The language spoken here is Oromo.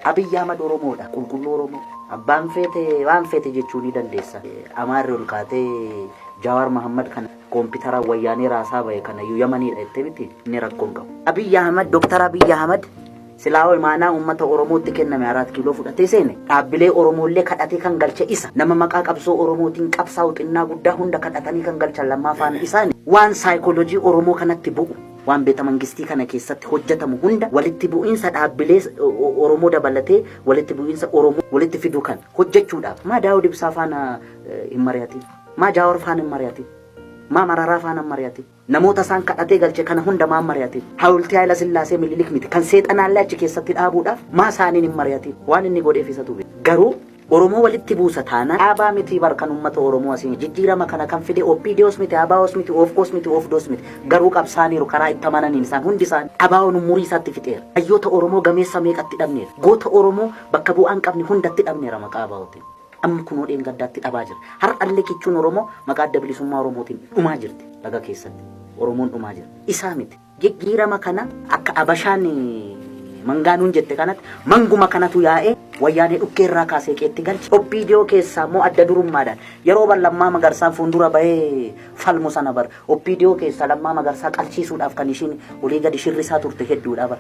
Abiy Ahmed Oromoodha, qulqulluu Oromoo. Abbaan feete waan feete jechuu ni dandeessa. Amaarri ol kaatee Jawaar Mohammad kana koompitara wayyaanee raasaa bahe kana iyyuu Yamaniidha jettee miti inni rakkoon qabu. Abiy Ahmed, Dr. Abiy Ahmed silaa imaanaa uummata Oromootti kenname 4 kiiloo fudhatee seene dhaabbilee Oromoollee kadhatee kan galche isa nama maqaa qabsoo Oromootiin qabsaa'u xinnaa guddaa hunda kadhatanii kan galchan lammaa faana isaani waan saayikooloojii Oromoo kanatti bu'u waan beeta mangistii kana keessatti hojjetamu hunda walitti bu'iinsa dhaabbilee Oromoo dabalatee walitti bu'iinsa Oromoo walitti fiduu kan hojjechuudhaaf maa Daawud Ibsaa faana hin mari'atin, maa Jawaar faana hin mari'atin, maa Mararaa faana hin mari'atin, namoota isaan kadhatee galche kana hunda maa mari'atin, Hawultii Haayila Sillaasee Minilik miti kan seexanaallee achi keessatti dhaabuudhaaf maa isaaniin hin mari'atin waan inni godheef isatu beeka. Garuu Oromoo walitti buusa taana dhaabaa miti barkan uummata Oromoo asiin jijjiirama kana kan fide OPDOs miti, ABOs miti, OFCOs miti, OFDOs miti. Garuu qabsaaniiru karaa itti amananiin isaan hundi isaan ABO'n umurii isaatti fixeera. Hayyoota Oromoo gameessa meeqatti dhabneera. Goota Oromoo bakka bu'aan qabni hundatti dhabneera maqaa ABO'tiin. Amma kunoo dheengaddaatti dhabaa jira. Har'allee kichuun Oromoo maqaa adda bilisummaa Oromootiin dhumaa jirti laga keessatti. Oromoon dhumaa jira. Isaa miti. Jijjiirama kana akka Abashaan mangaanuun jette kanatti manguma kanatu yaa'ee wayyaanee dhukkee irraa kaasee qeetti galche. OPDO keessaa immoo adda durummaadhaan yeroo Lammaa Magarsaan fuuldura bahee falmu sana bar OPDO keessaa Lammaa Magarsaa qalchiisuudhaaf kan ishiin olii gadi shirrisaa turte hedduudha bar.